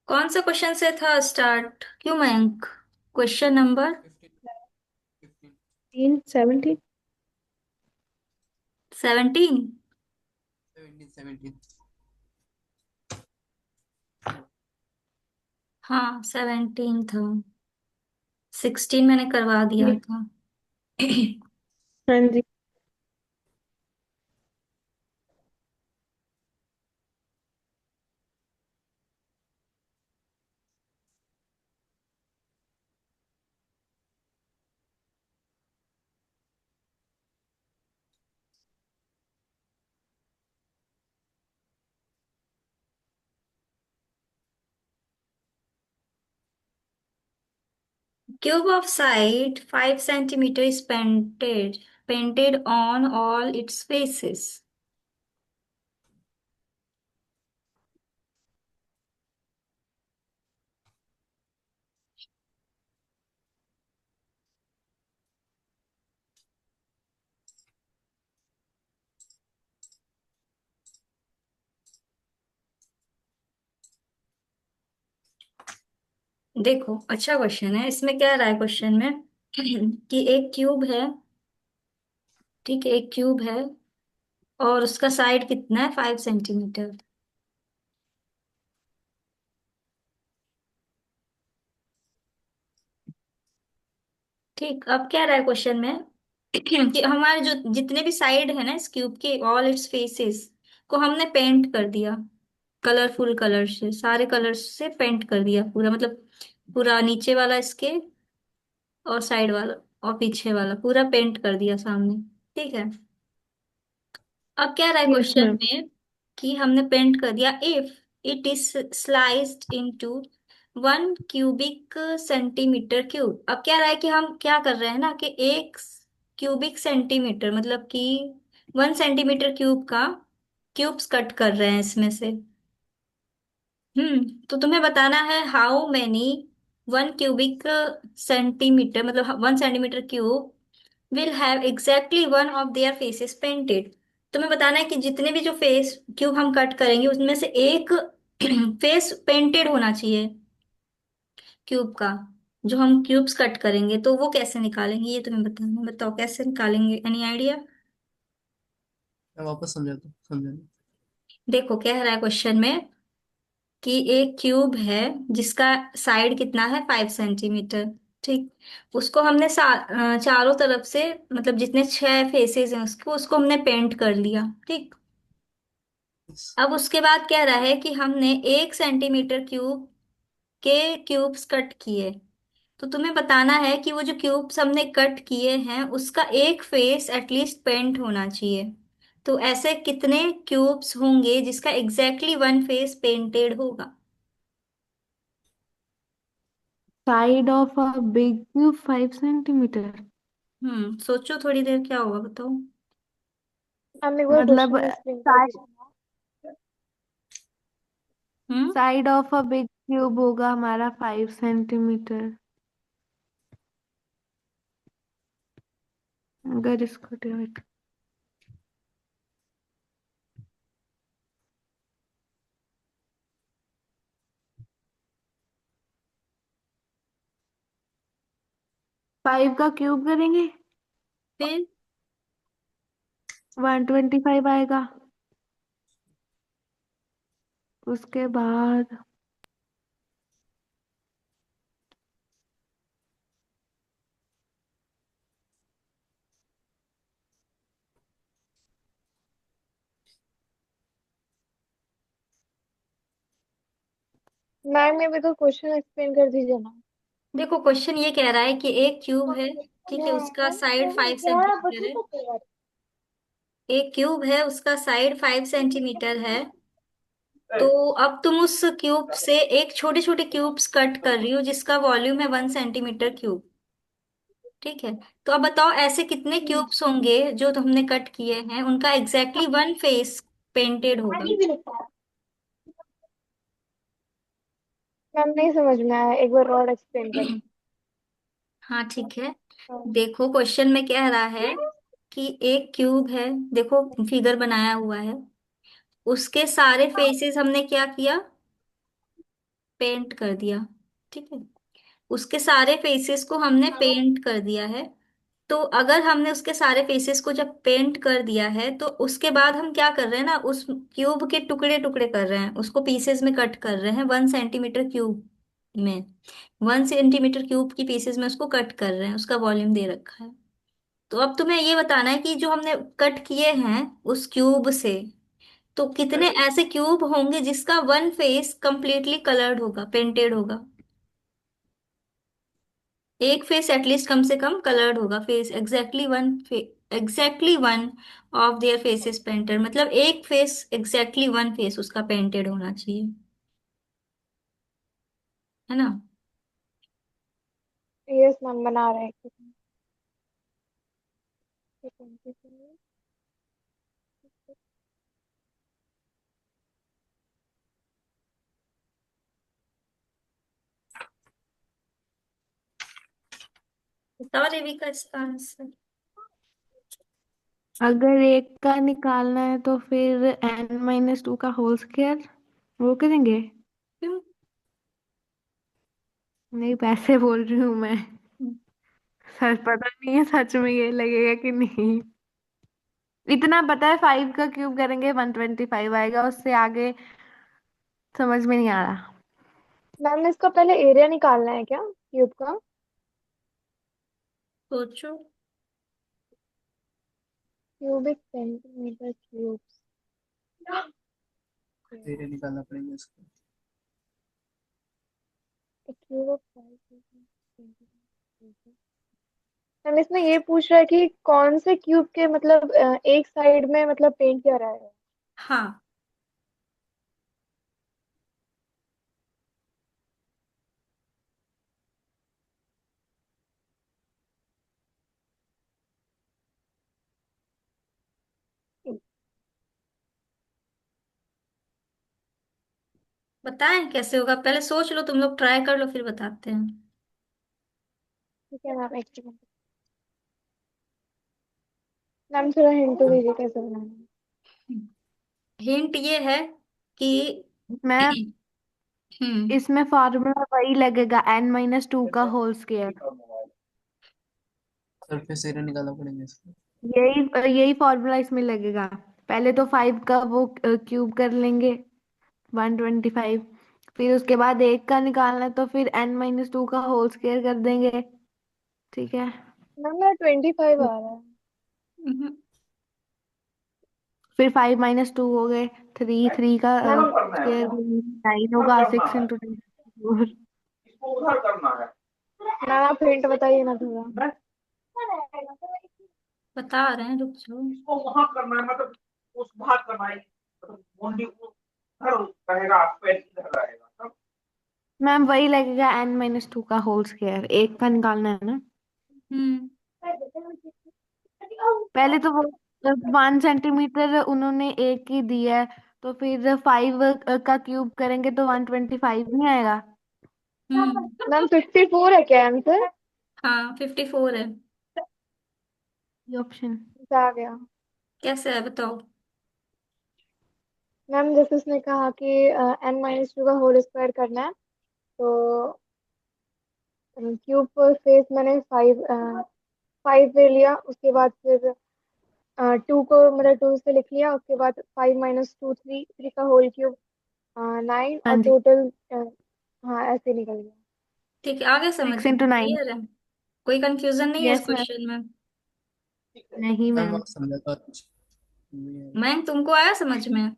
कौन सा क्वेश्चन से था स्टार्ट? क्यों मयंक? Question number 15 17। 17। 17। हाँ 17 था। 16 मैंने करवा दिया था। हाँ जी। Cube of side 5 cm is painted on all its faces। देखो अच्छा क्वेश्चन है। इसमें क्या रहा है क्वेश्चन में कि एक क्यूब है। ठीक है, एक क्यूब है और उसका साइड कितना है? 5 cm। ठीक, अब क्या रहा है क्वेश्चन में कि हमारे जो जितने भी साइड है ना इस क्यूब के, ऑल इट्स फेसेस को हमने पेंट कर दिया। कलरफुल कलर से, सारे कलर्स से पेंट कर दिया पूरा, मतलब पूरा नीचे वाला इसके और साइड वाला और पीछे वाला पूरा पेंट कर दिया सामने। ठीक है, अब क्या रहा है यस क्वेश्चन मैम। में कि हमने पेंट कर दिया। If it is sliced into 1 cubic centimeter cube. अब क्या रहा है कि हम क्या कर रहे हैं ना कि 1 cubic centimeter मतलब कि 1 cm क्यूब का क्यूब्स कट कर रहे हैं इसमें से। तो तुम्हें बताना है हाउ मैनी 1 cubic centimeter मतलब 1 cm cube will have exactly one of their faces painted. तुम्हें बताना है कि जितने भी जो फेस क्यूब हम कट करेंगे उसमें से एक फेस पेंटेड होना चाहिए क्यूब का। जो हम क्यूब्स कट करेंगे तो वो कैसे निकालेंगे ये तुम्हें बताना है। बताओ कैसे निकालेंगे, एनी आइडिया? मैं वापस समझा दो, समझा दो। देखो कह रहा है क्वेश्चन में कि एक क्यूब है जिसका साइड कितना है? 5 cm। ठीक, उसको हमने चारों तरफ से मतलब जितने 6 फेसेस हैं उसको हमने पेंट कर लिया। ठीक, Yes. अब उसके बाद कह रहा है कि हमने 1 cm क्यूब के क्यूब्स कट किए। तो तुम्हें बताना है कि वो जो क्यूब्स हमने कट किए हैं उसका एक फेस एटलीस्ट पेंट होना चाहिए। तो ऐसे कितने क्यूब्स होंगे जिसका एग्जैक्टली वन फेस पेंटेड होगा? Side of a big cube 5 centimetre. सोचो थोड़ी देर, क्या होगा बताओ। मैम एक बार मतलब क्वेश्चन एक्सप्लेन कर दीजिए। Hmm side of a big cube होगा हमारा 5 सेंटीमीटर। अगर इसको डिवाइड 5 का क्यूब करेंगे फिर 125 आएगा। उसके बाद मैम ये मेरे को क्वेश्चन एक्सप्लेन कर दीजिए ना। देखो क्वेश्चन ये कह रहा है कि एक क्यूब है। ठीक है, उसका साइड 5 सेंटीमीटर है। एक क्यूब है, उसका साइड 5 सेंटीमीटर है। तो अब तुम उस क्यूब से एक छोटे छोटे क्यूब्स कट कर रही हो जिसका वॉल्यूम है 1 cm क्यूब। ठीक है, तो अब बताओ ऐसे कितने क्यूब्स होंगे जो तुमने कट किए हैं उनका एग्जैक्टली वन फेस पेंटेड होगा। मैम नहीं समझ में आया, एक बार और एक्सप्लेन कर। हाँ ठीक है, देखो क्वेश्चन में कह रहा है कि एक क्यूब है। देखो फिगर बनाया हुआ है, उसके सारे फेसेस हमने क्या किया? पेंट कर दिया, ठीक है, उसके सारे फेसेस को हमने पेंट कर दिया है। तो अगर हमने उसके सारे फेसेस को जब पेंट कर दिया है तो उसके बाद हम क्या कर रहे हैं ना, उस क्यूब के टुकड़े टुकड़े कर रहे हैं, उसको पीसेस में कट कर रहे हैं, 1 सेंटीमीटर क्यूब में, 1 सेंटीमीटर क्यूब की पीसेस में उसको कट कर रहे हैं, उसका वॉल्यूम दे रखा है। तो अब तुम्हें ये बताना है कि जो हमने कट किए हैं उस क्यूब से, तो कितने ऐसे क्यूब होंगे जिसका वन फेस कंप्लीटली कलर्ड होगा, पेंटेड होगा। एक फेस एटलीस्ट कम से कम कलर्ड होगा, face exactly one of their face is painted, मतलब एक फेस एग्जैक्टली वन फेस उसका पेंटेड होना चाहिए, है ना। यस मैम, बना रहे हैं। बताओ रेविका इसका आंसर। अगर एक का निकालना है तो फिर n-2 का होल स्क्वायर वो करेंगे। क्यों? नहीं, पैसे बोल रही हूँ मैं। हम्म, सच पता नहीं है सच में ये लगेगा कि नहीं। इतना पता है 5 का क्यूब करेंगे 125 आएगा, उससे आगे समझ में नहीं आ रहा। मैम इसका पहले एरिया निकालना है क्या क्यूब का? सोचो। Cubic centimetre cube. एरिया निकालना पड़ेगा इसको। क्यूब ऑफ 5 मैम इसमें ये पूछ रहा है कि कौन से क्यूब के मतलब एक साइड में मतलब पेंट किया रहा है। हाँ, बताएं कैसे होगा, पहले सोच लो, तुम लोग ट्राई कर लो फिर बताते हैं। ठीक है मैम, एक सेकंड। मैम थोड़ा हिंट तो दीजिए कैसे बनाना है। हिंट ये है कि मैं हम्म इसमें फॉर्मूला वही लगेगा, n-2 का होल स्क्वायर। सरफेस एरिया निकालना पड़ेगा इसको। यही यही फॉर्मूला इसमें लगेगा। पहले तो 5 का वो क्यूब कर लेंगे 125, फिर उसके बाद एक का निकालना है तो फिर n-2 का होल स्क्वायर कर देंगे। ठीक है। मैम मेरा 25 आ रहा है। हम्म, फिर 5-2 हो गए, 3 का मैम स्क्वायर 9 होगा, 6 × 10 मैम आप हिंट बताइए ना थोड़ा। बता रहे हैं, रुक जाओ। मैम वही लगेगा, n-2 का होल स्क्वायर, एक का निकालना है ना। हम्म पहले तो वो 1 सेंटीमीटर उन्होंने एक ही दिया है, तो फिर 5 का क्यूब करेंगे तो 125 नहीं आएगा। हम्म मैम 54 है क्या आंसर? हाँ, 54 है। ये ऑप्शन। आ गया। कैसे है बताओ। मैम जैसे उसने कहा कि n-2 का होल स्क्वायर करना है, तो क्यूब फेस मैंने 5 ले लिया, उसके बाद फिर 2 को मतलब 2 से लिख लिया, उसके बाद 5 - 2 3, 3 का होल क्यूब 9 और हाँ जी। टोटल। हाँ ऐसे निकल गया। ठीक है, आगे समझ सिक्स में इंटू नाइन क्लियर है, कोई कंफ्यूजन नहीं है इस यस मैम। क्वेश्चन में। नहीं मैम मैम। समझा तो अच्छा नहीं है। मैं तुमको आया समझ में।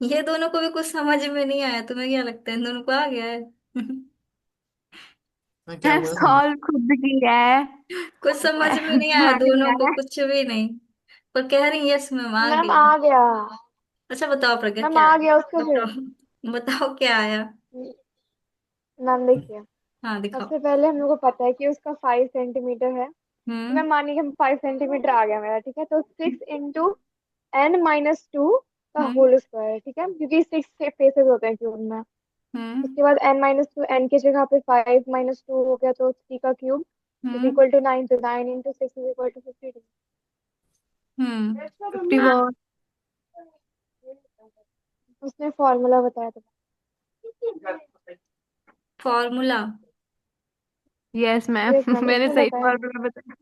ये दोनों को भी कुछ समझ में नहीं आया, तुम्हें क्या लगता है इन दोनों को आ गया है? मैं क्या मैं बोला समझा। सॉल्व खुद किया है। कुछ समझ में नहीं आया आ दोनों गया को, है। कुछ भी नहीं। पर कह रही यस मैम आ मैम गया। आ गया। अच्छा बताओ प्रज्ञा मैम क्या आ आया। गया उसका फिर। बताओ बताओ क्या आया। मैम देखिए, हाँ दिखाओ। सबसे पहले हम लोग को पता है कि उसका 5 सेंटीमीटर है। मैं हम्म मानिए कि 5 सेंटीमीटर आ गया मेरा, ठीक है, तो 6 × n - 2 का हम्म होल स्क्वायर, ठीक है, क्योंकि 6 फेसेस होते हैं क्यूब में। हम्म उसके बाद n - 2, n की जगह पे 5 - 2 हो गया, तो 3 का cube is hmm equal to 9, तो 9 × 6 इज इक्वल टू 52। हम्म 54। उसने फॉर्मूला बताया था। Formula. Yes ma'am. Yes ma'am, मैंने उसने सही बताया है। फॉर्मूला बताया।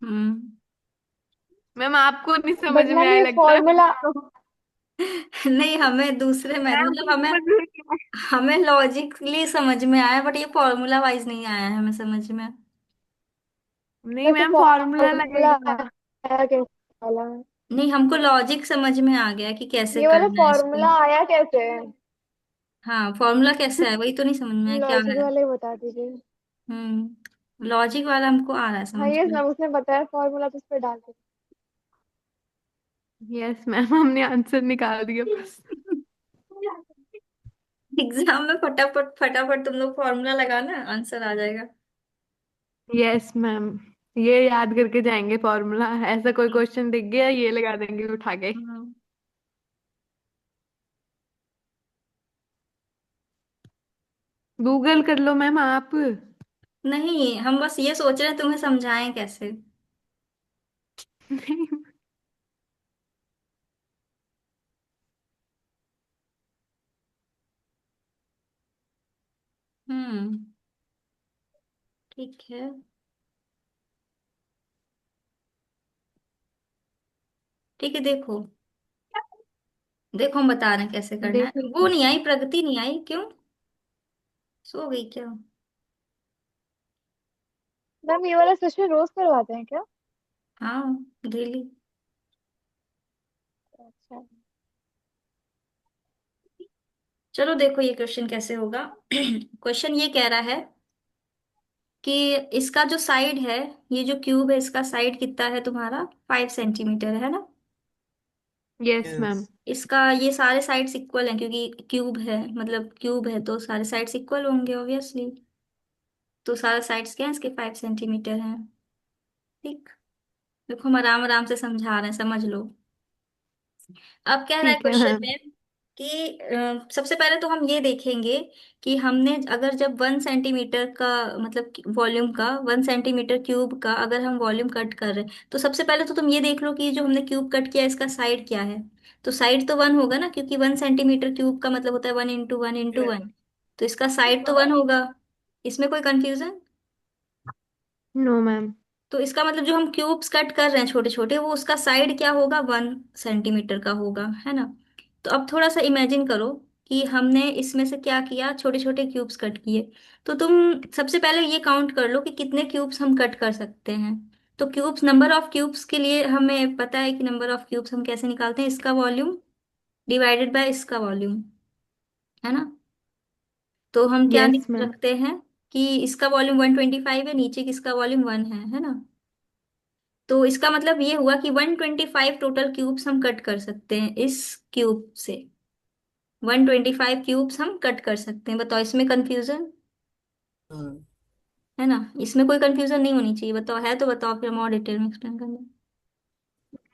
हम्म। मैम आपको नहीं समझ बट में मैम आया ये लगता है फॉर्मूला, तो। नहीं, हमें दूसरे में मैम मतलब को हमें समझ में नहीं आया। हमें लॉजिकली समझ में आया, बट ये फॉर्मूला वाइज नहीं आया है हमें समझ में। नहीं वैसे मैम फॉर्मूला फॉर्मूला लगेगा। आया कैसे वाला? नहीं, हमको लॉजिक समझ में आ गया कि कैसे ये वाला करना है इसको। फॉर्मूला आया कैसे? हाँ, फॉर्मूला कैसे है वही तो नहीं समझ में आया क्या लॉजिक है। वाले बता दीजिए। लॉजिक वाला हमको आ रहा है हाँ समझ यस में। मैम, उसने बताया फॉर्मूला, तो उस पर डाल दीजिए। यस मैम हमने आंसर निकाल दिया बस। एग्जाम में फटाफट फटाफट तुम लोग फॉर्मूला लगाना, आंसर आ जाएगा। यस मैम, ये याद करके जाएंगे फॉर्मूला। ऐसा कोई क्वेश्चन दिख गया ये लगा देंगे उठा के। हाँ। गूगल कर लो मैम आप। नहीं, हम बस ये सोच रहे हैं तुम्हें समझाएं कैसे। हम्म। ठीक है। ठीक है, देखो। देखो, हम बता रहे हैं कैसे करना है। वो देखिए। नहीं आई, प्रगति नहीं आई, क्यों? सो गई क्या? मैम ये वाला सेशन रोज करवाते हैं क्या? हाँ, डेली। अच्छा। चलो देखो ये क्वेश्चन कैसे होगा। क्वेश्चन ये कह रहा है कि इसका जो साइड है, ये जो क्यूब है इसका साइड कितना है तुम्हारा, 5 सेंटीमीटर है ना। Yes yes. मैम। इसका ये सारे साइड्स इक्वल हैं क्योंकि क्यूब है, मतलब क्यूब है तो सारे साइड्स इक्वल होंगे ऑब्वियसली। तो सारे साइड्स क्या है इसके, 5 सेंटीमीटर हैं। ठीक। देखो, हम आराम आराम से समझा रहे हैं, समझ लो। अब कह रहा है ठीक है क्वेश्चन मैम। में कि सबसे पहले तो हम ये देखेंगे कि हमने अगर जब 1 सेंटीमीटर का मतलब वॉल्यूम का, 1 सेंटीमीटर क्यूब का अगर हम वॉल्यूम कट कर रहे हैं, तो सबसे पहले तो तुम ये देख लो कि जो हमने क्यूब कट किया इसका साइड क्या है। तो साइड तो 1 होगा ना, क्योंकि 1 सेंटीमीटर क्यूब का मतलब होता है 1 इंटू 1 इंटू 1। तो इसका साइड तो 1 होगा। इसमें कोई कंफ्यूजन? No ma'am. तो इसका मतलब जो हम क्यूब्स कट कर रहे हैं छोटे छोटे, वो उसका साइड क्या होगा, 1 सेंटीमीटर का होगा, है ना। तो अब थोड़ा सा इमेजिन करो कि हमने इसमें से क्या किया, छोटे छोटे क्यूब्स कट किए। तो तुम सबसे पहले ये काउंट कर लो कि कितने क्यूब्स हम कट कर सकते हैं। तो क्यूब्स, नंबर ऑफ क्यूब्स के लिए हमें पता है कि नंबर ऑफ क्यूब्स हम कैसे निकालते हैं, इसका वॉल्यूम डिवाइडेड बाय इसका वॉल्यूम, है ना। तो हम क्या यस निकाल मैम। सकते हैं कि इसका वॉल्यूम 125 है, नीचे किसका वॉल्यूम 1 है ना। तो इसका मतलब ये हुआ कि 125 टोटल क्यूब्स हम कट कर सकते हैं इस क्यूब से। 125 क्यूब्स हम कट कर सकते हैं, बताओ इसमें कंफ्यूजन हाँ। है ना। इसमें कोई कंफ्यूजन नहीं होनी चाहिए, बताओ है तो बताओ, फिर हम और डिटेल में एक्सप्लेन करेंगे।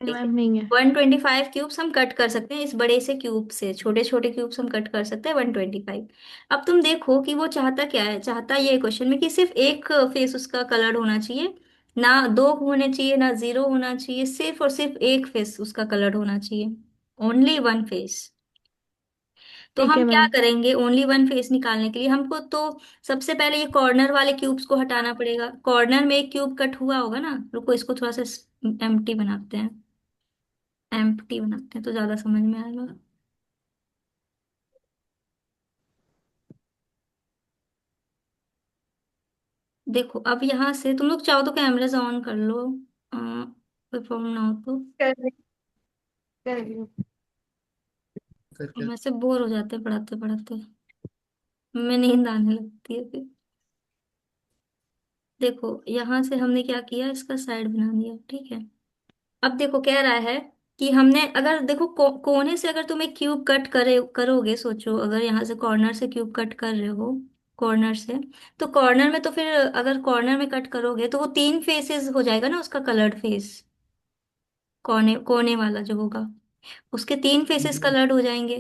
ठीक है। मैम नहीं है। 125 क्यूब्स हम कट कर सकते हैं इस बड़े से क्यूब से, छोटे छोटे क्यूब्स हम कट कर सकते हैं 125। अब तुम देखो कि वो चाहता क्या है, चाहता ये क्वेश्चन में कि सिर्फ एक फेस उसका कलर्ड होना चाहिए, ना दो होने चाहिए ना जीरो होना चाहिए, सिर्फ और सिर्फ एक फेस उसका कलर्ड होना चाहिए। Only one face. तो ठीक हम है क्या मैम। करेंगे ओनली वन फेस निकालने के लिए हमको तो सबसे पहले ये कॉर्नर वाले क्यूब्स को हटाना पड़ेगा। कॉर्नर में एक क्यूब कट हुआ होगा ना, रुको इसको थोड़ा सा एम्प्टी बनाते हैं। एम्प्टी बनाते हैं तो ज्यादा समझ में आएगा। देखो, अब यहाँ से तुम लोग चाहो तो कैमराज ऑन कर लो, कोई प्रॉब्लम ना हो तो। कर रही कर रही हूँ। करके। हम ऐसे बोर हो जाते हैं पढ़ाते पढ़ाते, हमें नींद आने लगती है फिर। देखो, यहाँ से हमने क्या किया, इसका साइड बना दिया, ठीक है। अब देखो कह रहा है कि हमने अगर देखो कोने से अगर तुम एक क्यूब कट करोगे, सोचो अगर यहाँ से कॉर्नर से क्यूब कट कर रहे हो, कॉर्नर से, तो कॉर्नर में तो फिर अगर कॉर्नर में कट करोगे तो वो 3 फेसेस हो जाएगा ना उसका कलर्ड फेस। कोने कोने वाला जो होगा उसके 3 फेसेस कलर्ड हो जाएंगे,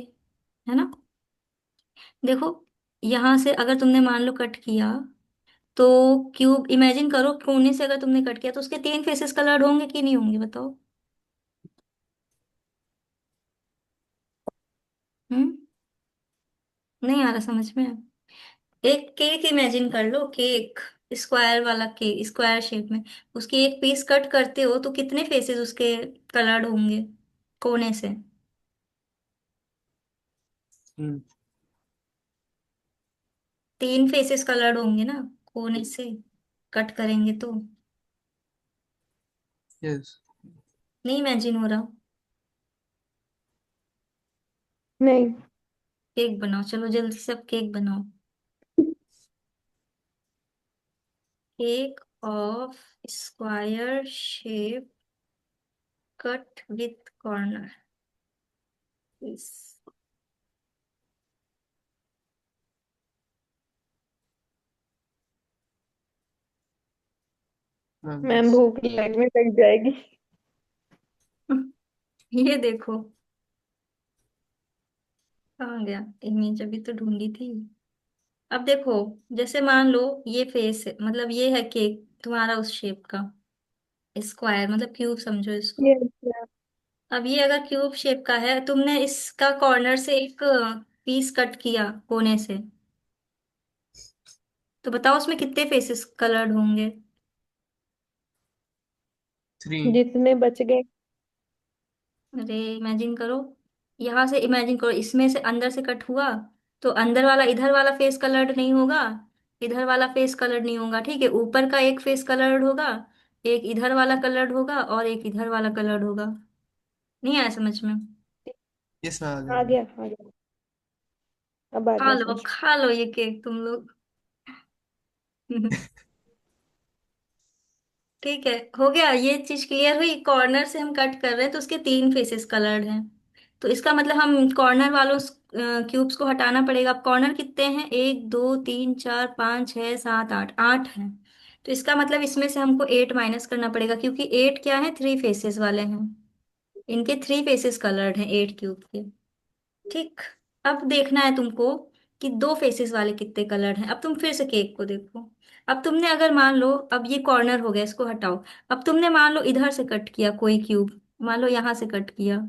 है ना। देखो, यहाँ से अगर तुमने मान लो कट किया, तो क्यूब इमेजिन करो, कोने से अगर तुमने कट किया तो उसके 3 फेसेस कलर्ड होंगे कि नहीं होंगे, बताओ। हम्म। नहीं आ रहा समझ में? एक केक इमेजिन कर लो, केक, स्क्वायर वाला केक, स्क्वायर शेप में। उसकी एक पीस कट करते हो तो कितने फेसेस उसके कलर्ड होंगे कोने से? हम्म। तीन फेसेस कलर्ड होंगे ना कोने से, कट करेंगे तो। यस। नहीं इमेजिन हो रहा? नहीं। केक बनाओ, चलो जल्दी से अब केक बनाओ। Cake of square shape cut with corner. हाँ मैम बस। भूख लगने लग जाएगी। ये देखो, कहाँ गया इमेज, अभी तो ढूंढी थी। अब देखो, जैसे मान लो ये फेस है, मतलब ये है केक तुम्हारा उस शेप का, स्क्वायर मतलब क्यूब समझो इसको। Yes ma'am. अब ये अगर क्यूब शेप का है, तुमने इसका कॉर्नर से एक पीस कट किया कोने से, तो बताओ उसमें कितने फेसेस कलर्ड होंगे? थ्री। जितने बच गए। अरे इमेजिन करो, यहां से इमेजिन करो, इसमें से अंदर से कट हुआ, तो अंदर वाला, इधर वाला फेस कलर्ड नहीं होगा, इधर वाला फेस कलर्ड नहीं होगा, ठीक है? ऊपर का एक फेस कलर्ड होगा, एक इधर वाला कलर्ड होगा और एक इधर वाला कलर्ड होगा। नहीं आया समझ में? यस आ गया आ मैम। गया आ गया। अब आ खा गया लो समझ। खा लो ये केक तुम लोग। ठीक है, हो गया, ये चीज क्लियर हुई। कॉर्नर से हम कट कर रहे हैं तो उसके तीन फेसेस कलर्ड हैं, तो इसका मतलब हम कॉर्नर वालों क्यूब्स को हटाना पड़ेगा। अब कॉर्नर कितने हैं? एक दो तीन चार पाँच छः सात आठ, आठ हैं। तो इसका मतलब इसमें से हमको एट माइनस करना पड़ेगा, क्योंकि एट क्या है, थ्री फेसेस वाले हैं। इनके थ्री फेसेस कलर्ड हैं एट क्यूब के। ठीक। अब देखना है तुमको कि दो फेसेस वाले कितने कलर हैं। अब तुम फिर से केक को देखो। अब तुमने अगर मान लो, अब ये कॉर्नर हो गया, इसको हटाओ। अब तुमने मान लो इधर से कट किया कोई क्यूब, मान लो यहां से कट किया,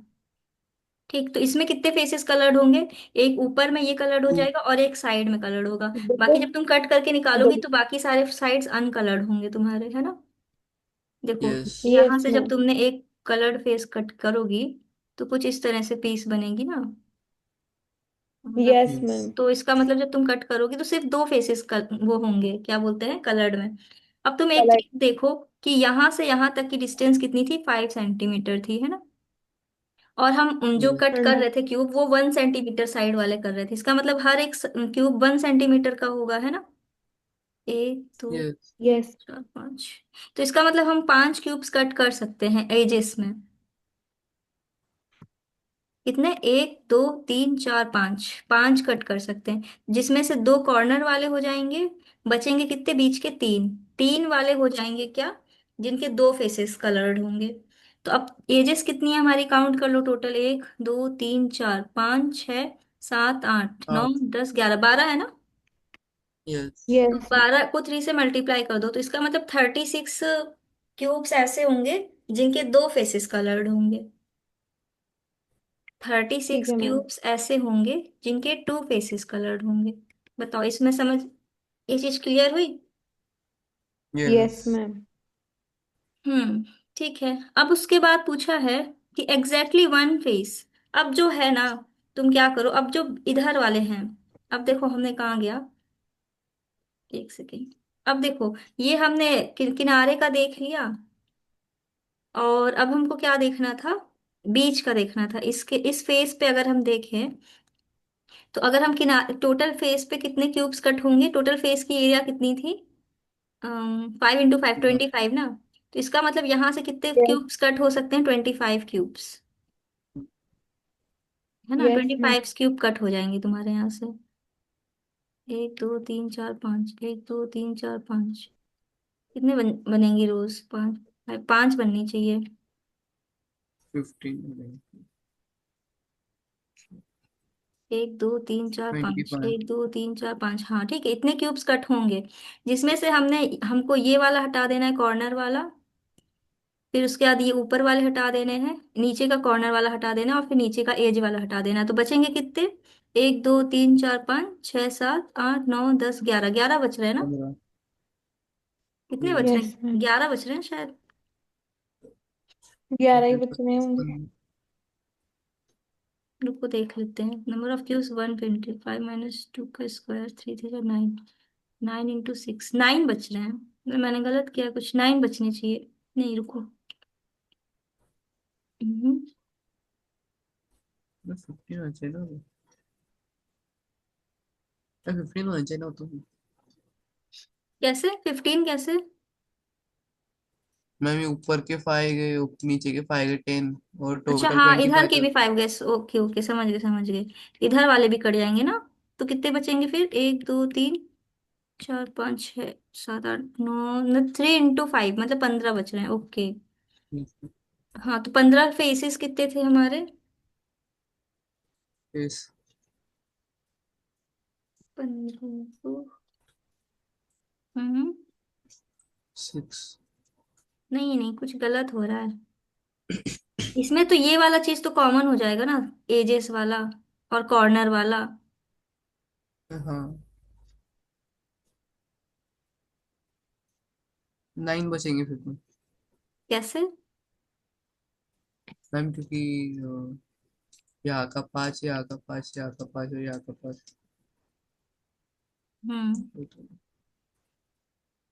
ठीक, तो इसमें कितने फेसेस कलर्ड होंगे? एक ऊपर में ये कलर्ड हो टू। जाएगा और एक साइड में कलर्ड होगा। दो। बाकी जब तुम कट करके दो। निकालोगी तो बाकी सारे साइड्स अनकलर्ड होंगे तुम्हारे, है ना? देखो, यस। यहाँ यस से जब मैम। तुमने एक कलर्ड फेस कट करोगी तो कुछ इस तरह से पीस बनेगी ना, मतलब। Yes yes. मैम। तो इसका मतलब जब तुम कट करोगी तो सिर्फ दो फेसेस वो होंगे, क्या बोलते हैं, कलर्ड में। अब तुम एक कलर। चीज देखो कि यहां से यहां तक की डिस्टेंस कितनी थी, 5 सेंटीमीटर थी, है ना? और हम जो यस। कट हाँ कर जी। रहे थे क्यूब, वो 1 सेंटीमीटर साइड वाले कर रहे थे। इसका मतलब हर एक क्यूब 1 सेंटीमीटर का होगा, है ना? एक दो यस। तीन यस। चार पाँच। तो इसका मतलब हम पांच क्यूब्स कट कर सकते हैं एजेस में। कितने? एक दो तीन चार पाँच, पांच कट कर सकते हैं, जिसमें से दो कॉर्नर वाले हो जाएंगे। बचेंगे कितने बीच के? तीन। तीन वाले हो जाएंगे क्या, जिनके दो फेसेस कलर्ड होंगे। तो अब एजेस कितनी है हमारी, काउंट कर लो टोटल, एक दो तीन चार पाँच छः सात आठ नौ आठ। 10 11, 12 है ना? यस। तो यस। 12 को 3 से मल्टीप्लाई कर दो, तो इसका मतलब 36 क्यूब्स ऐसे होंगे जिनके दो फेसेस कलर्ड होंगे। थर्टी ठीक सिक्स है मैम। क्यूब्स ऐसे होंगे जिनके टू फेसेस कलर्ड होंगे। बताओ इसमें समझ, ये चीज क्लियर हुई? यस। Yes ma'am. ठीक है। अब उसके बाद पूछा है कि एग्जैक्टली वन फेस। अब जो है ना, तुम क्या करो, अब जो इधर वाले हैं, अब देखो हमने कहाँ गया, एक सेकेंड। अब देखो, ये हमने किनारे का देख लिया, और अब हमको क्या देखना था, बीच का देखना था। इसके इस फेस पे अगर हम देखें, तो अगर हम टोटल फेस पे कितने क्यूब्स कट होंगे, टोटल फेस की एरिया कितनी थी, 5 × 5 25 ना। तो इसका मतलब यहाँ से कितने यस। क्यूब्स कट हो सकते हैं, 25 क्यूब्स, है ना? Yes twenty ma'am. Five cube cut हो जाएंगे तुम्हारे यहाँ से। एक दो तीन चार पाँच, एक दो तीन चार पाँच, कितने बनेंगे रोज, पाँच, पाँच बननी चाहिए। 15। एक दो तीन चार ट्वेंटी पाँच, फाइव एक दो तीन चार पाँच, हाँ ठीक है, इतने क्यूब्स कट होंगे, जिसमें से हमको ये वाला हटा देना है, कॉर्नर वाला। फिर उसके बाद ये ऊपर वाले हटा देने हैं, नीचे का कॉर्नर वाला हटा देना, और फिर नीचे का एज वाला हटा देना, तो बचेंगे कितने, एक दो तीन चार पाँच छः सात आठ नौ दस ग्यारह, 11 बच रहे हैं ना? 15। कितने बच रहे यस हैं? मैम, 11 बच रहे हैं शायद। 11 ही बचने होंगे। रुको देख लेते हैं। Number of cubes 125 minus two का स्क्वायर, थ्री थ्री का नाइन, 9 × 6, 9 बच रहे हैं। मैंने गलत किया कुछ, 9 बचने चाहिए। नहीं रुको। हम्म, 15 होना चाहिए ना, 15 होना चाहिए ना तो। कैसे 15 कैसे? मैम ये ऊपर के 5 गए, नीचे के 5 गए 10, और अच्छा टोटल हाँ, इधर 25 के था। भी 5 गैस, ओके ओके, समझ गए समझ गए। इधर वाले भी कट जाएंगे ना? तो कितने बचेंगे फिर? एक दो तीन चार पाँच छः सात आठ नौ, 3 × 5 मतलब 15 बच रहे हैं, ओके। हाँ तो 15 फेसेस कितने थे हमारे? यस। 15। हम्म। 6। नहीं नहीं, कुछ गलत हो रहा है इसमें। तो ये वाला चीज तो कॉमन हो जाएगा ना, एजेस वाला और कॉर्नर वाला। हाँ, 9 बचेंगे फिर तो। कैसे? मैम क्योंकि यहाँ का 5, यहाँ का 5, यहाँ का 5 और यहाँ का 5। हम्म।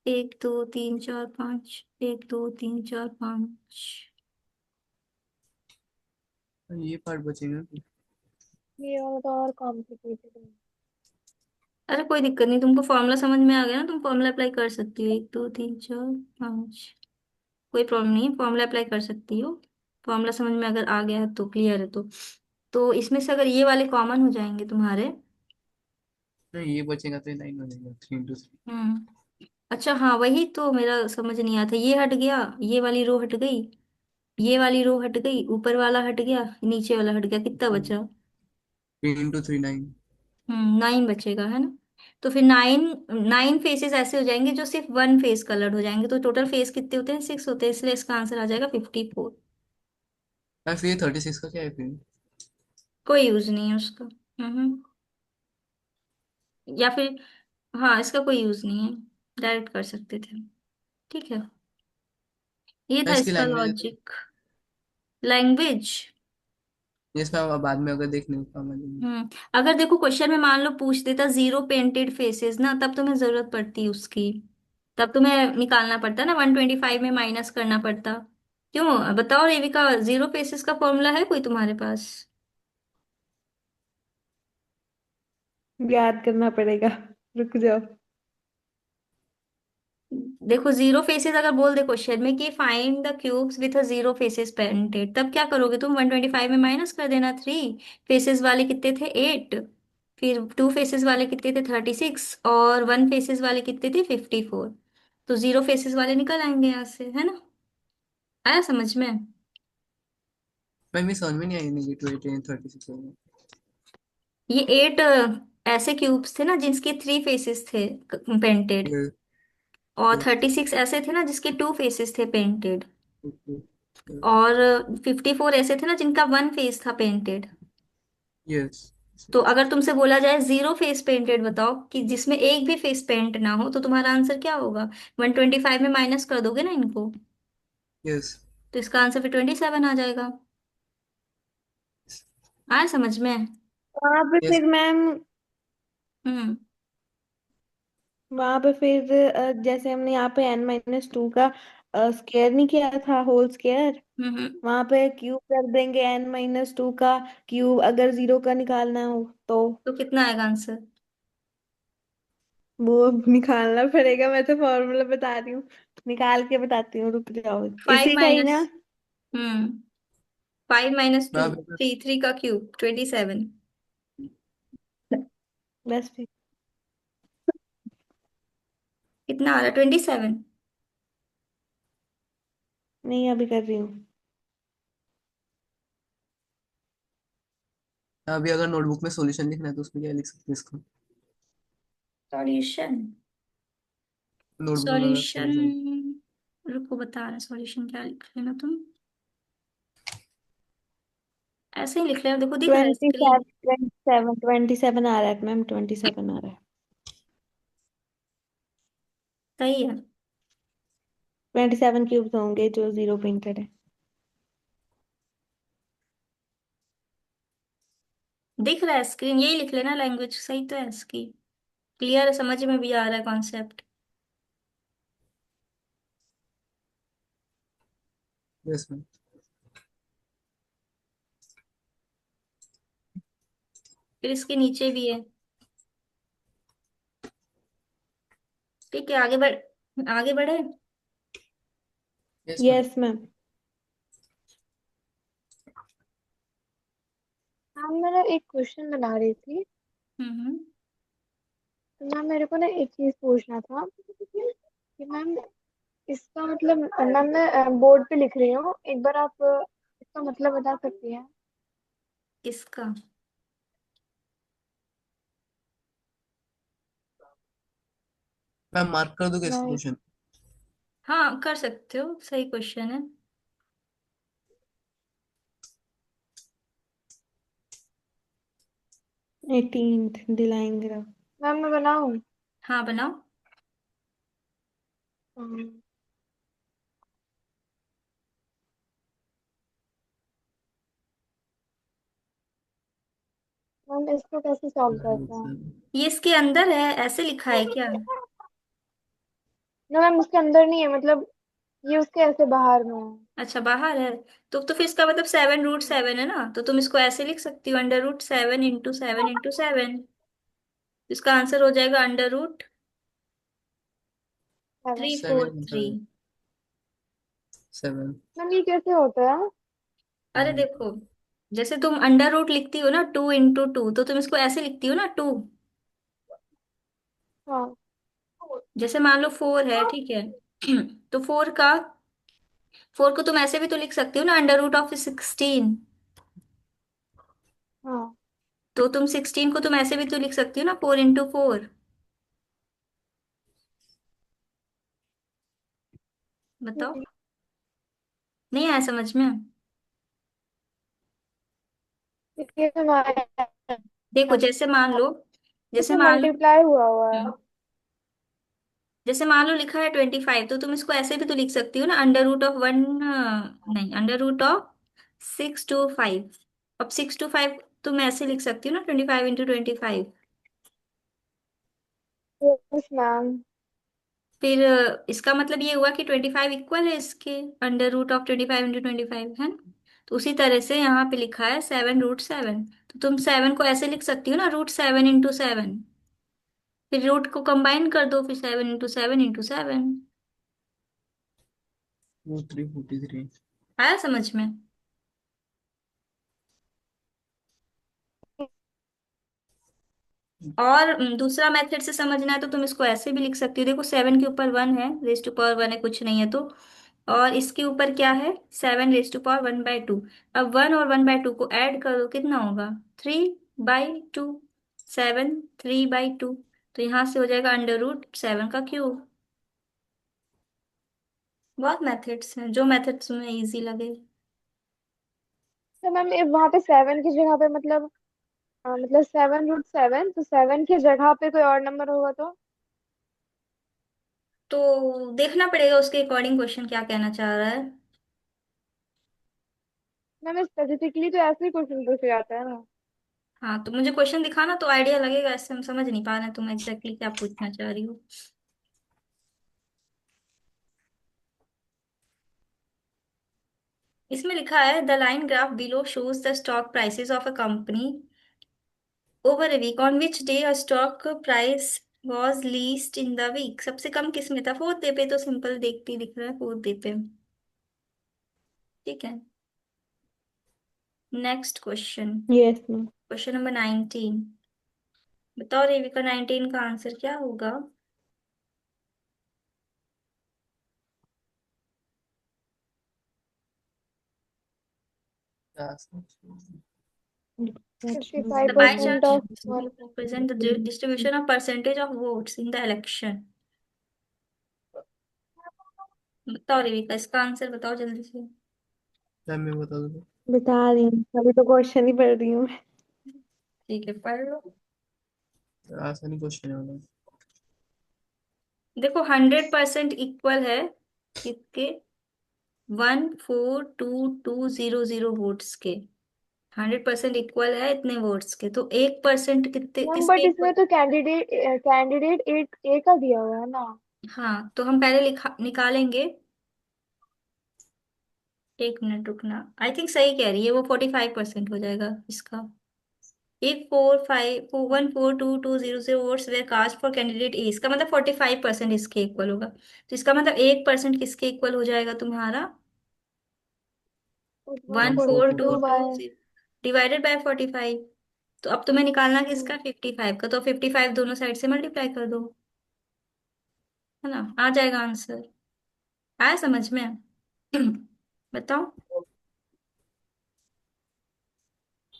एक दो तीन चार पाँच, एक दो तीन चार पाँच। ये पार्ट बचेगा फिर। ये वाला तो और कॉम्प्लिकेटेड है। अरे कोई दिक्कत नहीं, तुमको फॉर्मूला समझ में आ गया ना, तुम फॉर्मूला अप्लाई कर सकती हो। एक दो तीन चार पाँच, कोई प्रॉब्लम नहीं है, फॉर्मूला अप्लाई कर सकती हो। फॉर्मूला समझ में अगर आ गया है तो क्लियर है तो इसमें से अगर ये वाले कॉमन हो जाएंगे तुम्हारे। नहीं, ये बचेगा तो 9 बनेगा, 3 × 3। अच्छा हाँ, वही तो मेरा समझ नहीं आता। ये हट गया, ये वाली रो हट गई, ये वाली रो हट गई, ऊपर वाला हट गया, नीचे वाला हट गया, कितना बचा? 3 × 3 9। 9 बचेगा है ना? तो फिर 9, 9 फेसेस ऐसे हो जाएंगे जो सिर्फ वन फेस कलर्ड हो जाएंगे। तो टोटल फेस कितने होते हैं? 6 होते हैं, इसलिए इसका आंसर आ जाएगा 54। मैम फिर 36 का क्या है फिर? कोई यूज नहीं है उसका। हम्म। या फिर हाँ, इसका कोई यूज नहीं है, डायरेक्ट कर सकते थे। ठीक है, ये था इसकी इसका लैंग्वेज है तो। लॉजिक। लैंग्वेज। यस मैम, अब बाद में अगर देखने को काम आ जाएगी। अगर देखो क्वेश्चन में मान लो पूछ देता जीरो पेंटेड फेसेस ना, तब तुम्हें जरूरत पड़ती उसकी। तब तुम्हें निकालना पड़ता ना, 125 में माइनस करना पड़ता। क्यों बताओ रेविका, जीरो फेसेस का फॉर्मूला है कोई तुम्हारे पास? याद करना पड़ेगा, रुक जाओ। देखो जीरो फेसेस अगर बोल दे क्वेश्चन में कि find the cubes with a zero faces painted, तब क्या करोगे तुम? 125 में माइनस कर देना 3। फेसेस वाले कितने थे? 8। फिर टू फेसेस वाले कितने थे? 36। और वन फेसेस वाले कितने थे? 54। तो जीरो फेसेस वाले निकल आएंगे यहाँ से, है ना? आया समझ में? मैम ये समझ में नहीं आई, नेगेटिव 8 36 होगा। ये 8 ऐसे क्यूब्स थे ना जिसके 3 फेसेस थे पेंटेड। यस। और यस। 36 ऐसे थे ना जिसके 2 फेसेस थे पेंटेड। ओके। और 54 ऐसे थे ना जिनका वन फेस था पेंटेड। यस। तो अगर तुमसे बोला जाए जीरो फेस पेंटेड बताओ, कि जिसमें एक भी फेस पेंट ना हो, तो तुम्हारा आंसर क्या होगा? 125 में माइनस कर दोगे ना इनको, यस। तो इसका आंसर फिर 27 आ जाएगा। आया समझ में? वहां पे यस। फिर मैम, हम्म। वहां पे फिर जैसे हमने यहाँ पे n-2 का स्क्वायर नहीं किया था, होल स्क्वायर, हम्म। वहां पे क्यूब कर देंगे n-2 का क्यूब, अगर जीरो का निकालना हो तो। तो कितना आएगा आंसर? वो अब निकालना पड़ेगा, मैं तो फॉर्मूला बता रही हूँ, निकाल के बताती हूँ, रुक जाओ। 5 इसी का ही माइनस, ना। हम्म, 5 - 2, मैम अगर 3 का क्यूब 27। बस फिर, कितना आ रहा है? 27। नहीं अभी कर रही हूँ। अभी अगर नोटबुक में सॉल्यूशन लिखना है तो उसमें क्या लिख सकते हैं इसका? सॉल्यूशन। नोटबुक में अगर सॉल्यूशन, सॉल्यूशन। रुको बता रहा, सॉल्यूशन क्या लिख लेना तुम। ऐसे ही लिख लेना, देखो दिख रहा है 27, स्क्रीन। 27 आ रहा है मैम, 27 आ रहा है। सही है। 27 क्यूब्स होंगे जो जीरो प्रिंटेड है। दिख रहा है स्क्रीन, यही लिख लेना, लैंग्वेज सही तो है इसकी। क्लियर है, समझ में भी आ रहा है कॉन्सेप्ट। Yes ma'am. फिर इसके नीचे भी है। ठीक है, आगे बढ़, आगे बढ़े। Yes ma'am. Yes ma'am. Ma'am मैं एक क्वेश्चन बना रही थी। हम्म। तो मैम मेरे को ना एक चीज पूछना था कि मैम इसका मतलब, मैम मैं बोर्ड पे लिख रही हूँ, एक बार आप इसका मतलब बता सकती हैं? किसका? मैम मार्क कर दो इसका मैं क्वेश्चन। हाँ कर सकते हो, सही क्वेश्चन है। 18th डिलाइन graph. मैम मैं बनाऊँ? हाँ बनाओ। मैम इसको कैसे सॉल्व करते हैं? ये इसके अंदर है, ऐसे लिखा है क्या? ना मैम उसके अंदर नहीं है, मतलब ये उसके ऐसे बाहर में है। अच्छा बाहर है। तो फिर इसका मतलब 7√7 है ना, तो तुम इसको ऐसे लिख सकती हो, √7 × 7 × 7। इसका आंसर हो जाएगा three 7। Four seven three 7। Ma'am ये कैसे होता है? अरे देखो, जैसे तुम अंडर रूट लिखती हो ना 2 × 2, तो तुम इसको ऐसे लिखती हो ना 2। हाँ। जैसे मान लो 4 है, ठीक है। तो फोर को तुम ऐसे भी तो लिख सकती हो ना, √16। हाँ। तो तुम 16 को तुम ऐसे भी तो लिख सकती हो ना, 4 × 4। बताओ। ठीक नहीं आया समझ में? है, ये हमारा देखो जैसे इसमें मान लो मल्टीप्लाई हुआ हुआ है। हम्म, जैसे मान लो लिखा है 25, तो तुम इसको ऐसे भी तो लिख सकती हो ना, √1, नहीं, √6 to 5। अब 6 to 5 तुम ऐसे लिख सकती हो ना, 25 × 25। Yes ma'am. फिर इसका मतलब ये हुआ कि 25 इक्वल है इसके √25 × 25 है ना। तो उसी तरह से यहाँ पे लिखा है 7√7, तो तुम 7 को ऐसे लिख सकती हो ना, √7 × 7। फिर रूट को कंबाइन कर दो, फिर 7 × 7 × 7। 343। आया समझ में? और दूसरा मेथड से समझना है तो तुम इसको ऐसे भी लिख सकती हो, देखो 7 के ऊपर 1 है, रेज़ टू पावर 1 है, कुछ नहीं है तो। और इसके ऊपर क्या है, 7 रेज़ टू पावर 1/2। अब 1 और 1/2 को ऐड करो, कितना होगा? 3/2। 7 3/2। तो यहाँ से हो जाएगा √7 का क्यूब। बहुत मेथड्स हैं, जो मेथड तुम्हें इजी लगे। तो मैम वहाँ पे 7 की जगह पे मतलब, मतलब 7√7, तो 7 की जगह पे कोई और नंबर होगा तो? तो देखना पड़ेगा उसके अकॉर्डिंग क्वेश्चन क्या कहना चाह रहा है। मैम स्पेसिफिकली तो ऐसे ही क्वेश्चन पूछे जाता है ना। हाँ तो मुझे क्वेश्चन दिखाना तो आइडिया लगेगा, ऐसे हम समझ नहीं पा रहे हैं तुम एग्जैक्टली क्या पूछना चाह रही हो। इसमें लिखा है the line graph below shows the stock prices of a company over a week, on which day a stock price was least in the week. सबसे कम किस में था? 4th डे पे, तो सिंपल देखते ही दिख रहा है 4th डे पे। ठीक है। Next question, yes ma'am. Question number 19। बताओ रेविका, 19 का आंसर क्या होगा? Fifty five The pie percent chart of represent the distribution of percentage of votes in the election। बताओ रेविका, इसका आंसर बताओ जल्दी से। मैम मैं बता दूँ? बता रही हूँ, अभी तो क्वेश्चन ही पढ़ रही हूँ मैं। ठीक है, पढ़ लो। आसानी क्वेश्चन है वाला। देखो 100% इक्वल है किसके? 142,200 वोट्स के। 100% इक्वल है इतने वोट्स के, तो 1% कितने मैम किसके बट इक्वल? इसमें तो कैंडिडेट एक ए का दिया हुआ है ना। हाँ, तो हम पहले निकालेंगे। एक मिनट रुकना, आई थिंक सही कह रही है वो, 45% हो जाएगा इसका। If 142,200 votes were cast for candidate A, इसका मतलब 45% इसके इक्वल होगा, तो इसका मतलब 1% किसके इक्वल हो जाएगा तुम्हारा? One one forty four two two two two by divided by 45। तो अब तुम्हें निकालना हम्म, किसका? 55 का, तो 55 दोनों साइड से मल्टीप्लाई कर दो, है ना, आ जाएगा आंसर। आया समझ में? बताओ।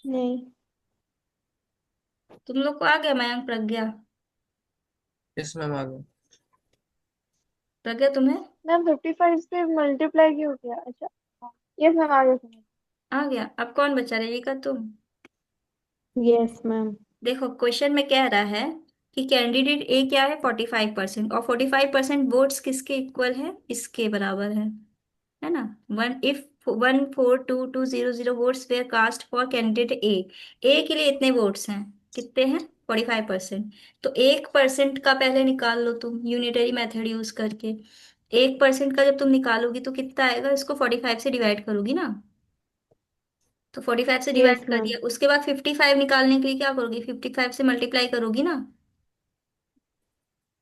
नहीं। तुम लोग को आ गया मयंक, प्रज्ञा? यस मैम आ गया। प्रज्ञा तुम्हें मैम 55 से मल्टीप्लाई क्यों किया? अच्छा यस मैम आगे समझ। आ गया? अब कौन बचा रहेगा? तुम। Yes ma'am. देखो क्वेश्चन में कह रहा है कि कैंडिडेट ए क्या है? 45%, और 45% वोट्स किसके इक्वल है? इसके बराबर है ना। 142,200 votes were cast for candidate A. A के लिए इतने वोट्स हैं, कितने हैं? 45%। तो 1% का पहले निकाल लो तुम, यूनिटरी मेथड यूज करके। 1% का जब तुम निकालोगी तो कितना आएगा? इसको 45 से डिवाइड करोगी ना, तो 45 से डिवाइड यस कर मैम। दिया, उसके बाद 55 निकालने के लिए क्या करोगी? 55 से मल्टीप्लाई करोगी ना।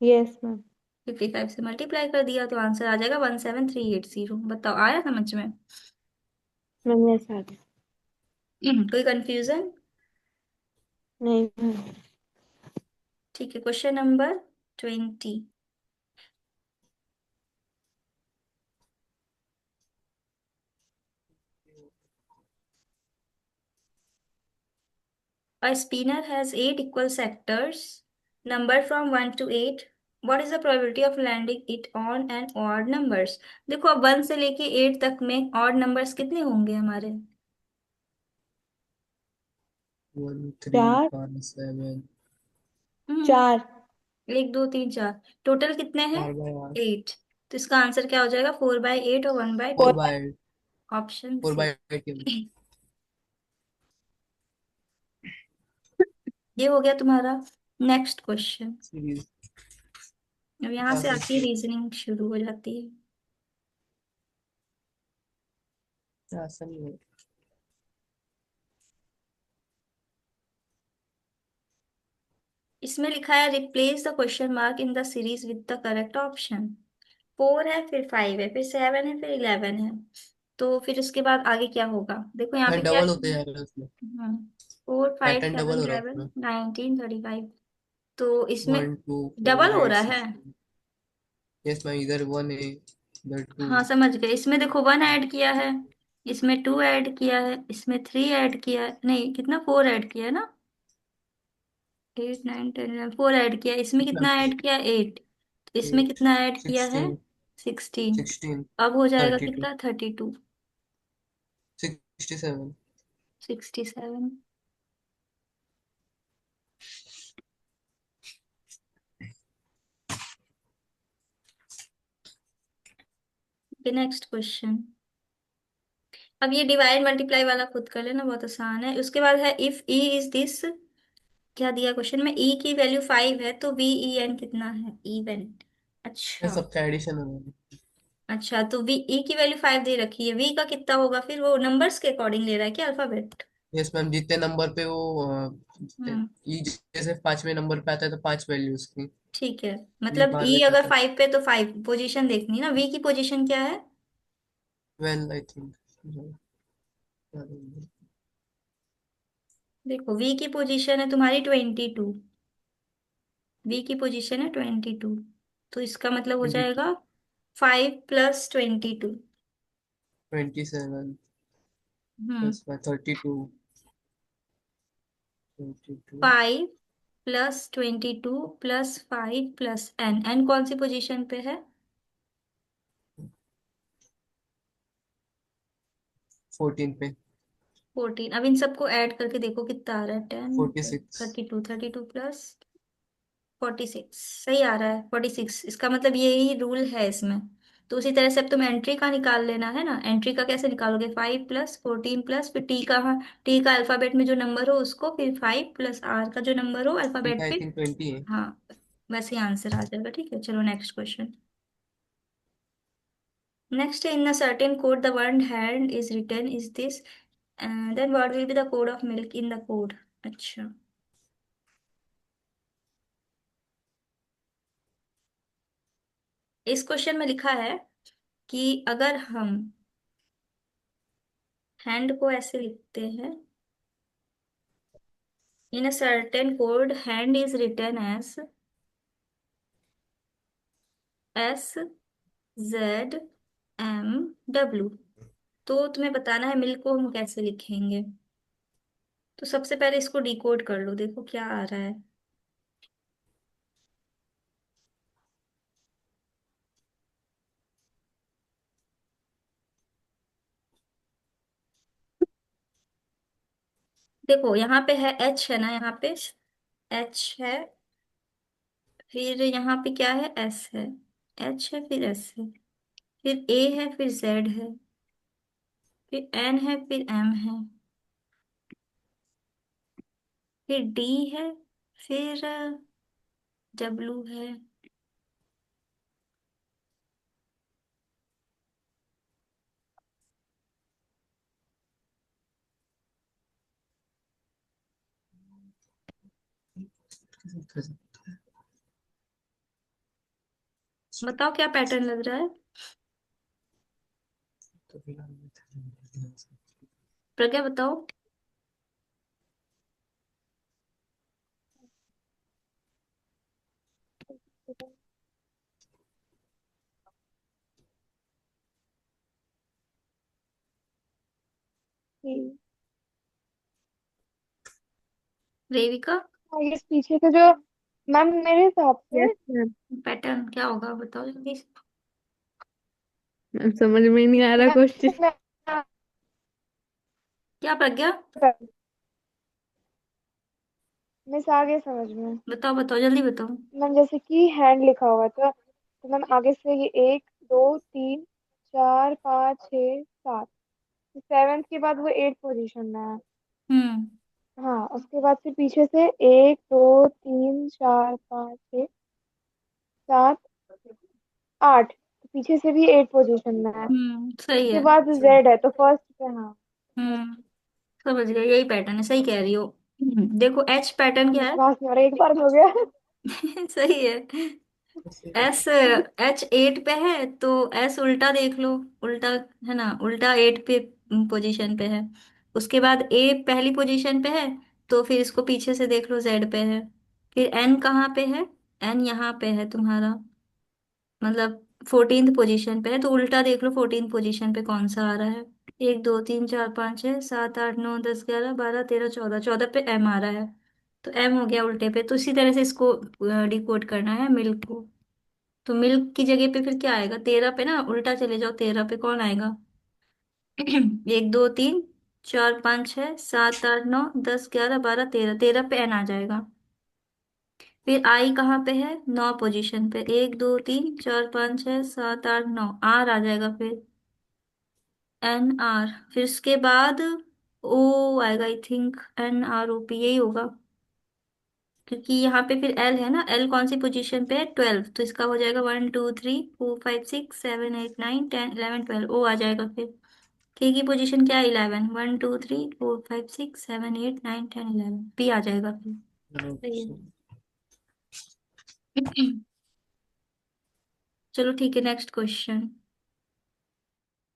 Yes ma'am. 55 से मल्टीप्लाई कर दिया तो आंसर आ जाएगा 17380। बताओ, आया समझ में? मैम यस आ गया। कोई कंफ्यूजन? नहीं मैम। ठीक है, question number 20। A spinner has 8 equal sectors, number from 1 to 8. What is the probability of landing it on an odd numbers? देखो अब 1 से लेके 8 तक में ऑड नंबर्स कितने होंगे हमारे? 1 3 चार। 5 7 हम्म चार। 1 2 3 4, टोटल कितने हैं? 4/8 8। तो इसका आंसर क्या हो जाएगा? 4/8 और 1/2। 4/8 ऑप्शन सी। 4/8 ये हो गया तुम्हारा। Next question. सीरीज। अब यहाँ से आगे आपकी की रीजनिंग शुरू हो जाती है। आसानी है। इसमें लिखा है replace the question mark in the series with the correct option. 4 है, फिर 5 है, फिर 7 है, फिर 11 है। तो फिर उसके बाद आगे क्या होगा? देखो यहाँ पे मैं क्या। डबल होते जा रहा है उसमें। 4 5 पैटर्न डबल 7 हो रहा है 11 उसमें। 19 35। तो इसमें 1 2 डबल 4 हो 8 रहा है। 16। यस मैं इधर 1 है इधर 2। हाँ समझ गए, इसमें देखो 1 ऐड किया है, इसमें 2 ऐड किया है, इसमें 3 ऐड किया है, नहीं कितना, 4 ऐड किया है ना। 8 9 10 11, 4 ऐड किया है, इसमें कितना ऐड किया? 8। तो इसमें 8 कितना ऐड किया है? 16 16। 16 अब हो जाएगा 32 कितना? 32। 67। 67। Next question. अब ये डिवाइड मल्टीप्लाई वाला खुद कर लेना, बहुत आसान है। उसके बाद है इफ ई इज दिस। क्या दिया क्वेश्चन में? ई की वैल्यू 5 है तो वी ई एन कितना है? इवेंट। ये अच्छा। सबका एडिशन होगा। अच्छा, तो वी ई की वैल्यू 5 दे रखी है, वी का कितना होगा फिर? वो नंबर्स के अकॉर्डिंग ले रहा है क्या, अल्फाबेट? यस मैम जितने नंबर पे वो हम्म ई जैसे 5वें नंबर पे आता है तो 5 वैल्यू उसकी। ठीक है, ई मतलब ई 12वें पे अगर आता है 5 पे तो 5 पोजीशन देखनी ना। वी की पोजीशन क्या है? 12 आई थिंक। देखो वी की पोजीशन है तुम्हारी 22। वी की पोजीशन है 22, तो इसका मतलब हो जाएगा 5 + 22। 27 हम्म प्लस 32 22 5 + 22 + 5 + n। n कौन सी पोजीशन पे है? 14 पे। 14। अब इन सबको ऐड करके देखो कितना आ रहा है। 10, 46। 32, 32 प्लस 46 सही आ रहा है। 46, इसका मतलब यही रूल है इसमें। तो उसी तरह से अब तुम्हें एंट्री का निकाल लेना है ना। एंट्री का कैसे निकालोगे? 5 + 14 प्लस फिर टी का अल्फाबेट में जो नंबर हो उसको, फिर 5 + आर का जो नंबर हो ठीक है, अल्फाबेट आई पे। थिंक 20 है। हाँ, वैसे ही आंसर आ जाएगा। ठीक है, चलो next question. Next, in a certain code the word hand is written is this, then what will be the code of milk in the code. अच्छा, इस क्वेश्चन में लिखा है कि अगर हम हैंड को ऐसे लिखते हैं, in a certain code hand is written as ZM W, तो तुम्हें बताना है मिल्क को हम कैसे लिखेंगे। तो सबसे पहले इसको डिकोड कर लो, देखो क्या आ रहा है। देखो यहाँ पे है H है ना, यहाँ पे H है, फिर यहाँ पे क्या है? S है। H है फिर S है, फिर A है फिर Z है, फिर N है फिर M है, फिर D है, फिर W है। बताओ क्या पैटर्न लग रहा है? तो फिलहाल प्रज्ञा बताओ। रेविका, ये पीछे का जो, मैम मेरे हिसाब यस से मैम। पैटर्न क्या होगा बताओ जल्दी से। मैम समझ में नहीं आ रहा क्वेश्चन। मैं क्या प्रज्ञा? मिस आ गया समझ में। बताओ बताओ जल्दी बताओ। मैम जैसे कि हैंड लिखा हुआ था, तो मैम आगे से ये 1 2 3 4 5 6 7, सेवेंथ के बाद वो 8 पोजीशन में है। हम्म। हाँ, उसके बाद फिर पीछे से 1 2 3 4 5 6 7 8, तो पीछे से भी 8 पोजीशन में है। सही उसके है। बाद जेड है, तो फर्स्ट पे हाँ। हम्म, समझ गया, यही पैटर्न है, सही कह रही हो। देखो एच पैटर्न मैम क्या है? विश्वास नहीं हो रहा, एक बार में हो गया। सही है। एस, H 8 पे है तो एस उल्टा देख लो। उल्टा है ना, उल्टा 8 पे पोजीशन पे है। उसके बाद ए पहली पोजीशन पे है, तो फिर इसको पीछे से देख लो, जेड पे है। फिर एन कहाँ पे है? एन यहाँ पे है तुम्हारा, मतलब 14th पोजीशन पे है, तो उल्टा देख लो 14th पोजीशन पे कौन सा आ रहा है। 1 2 3 4 5 6 7 8 9 10 11 12 13 14, 14 पे एम आ रहा है, तो एम हो गया उल्टे पे। तो इसी तरह से इसको डिकोड करना है मिल्क को। तो मिल्क की जगह पे फिर क्या आएगा? 13 पे ना, उल्टा चले जाओ, 13 पे कौन आएगा? 1 2 3 4 5 6 7 8 9 10 11 12 13, 13 पे एन आ जाएगा। फिर आई कहाँ पे है? 9 पोजीशन पे, 1 2 3 4 5 6 7 8 9, आर आ जाएगा फिर, NR। फिर उसके बाद ओ आएगा, आई थिंक NROP यही होगा, क्योंकि यहाँ पे फिर एल है ना। एल कौन सी पोजीशन पे है? 12, तो इसका हो जाएगा 1 2 3 4 5 6 7 8 9 10 11 12, ओ आ जाएगा फिर। के की पोजीशन क्या है? 11, 1 2 3 4 5 6 7 8 9 10 11, पी आ जाएगा फिर। सही है। चलो ठीक है, नेक्स्ट क्वेश्चन।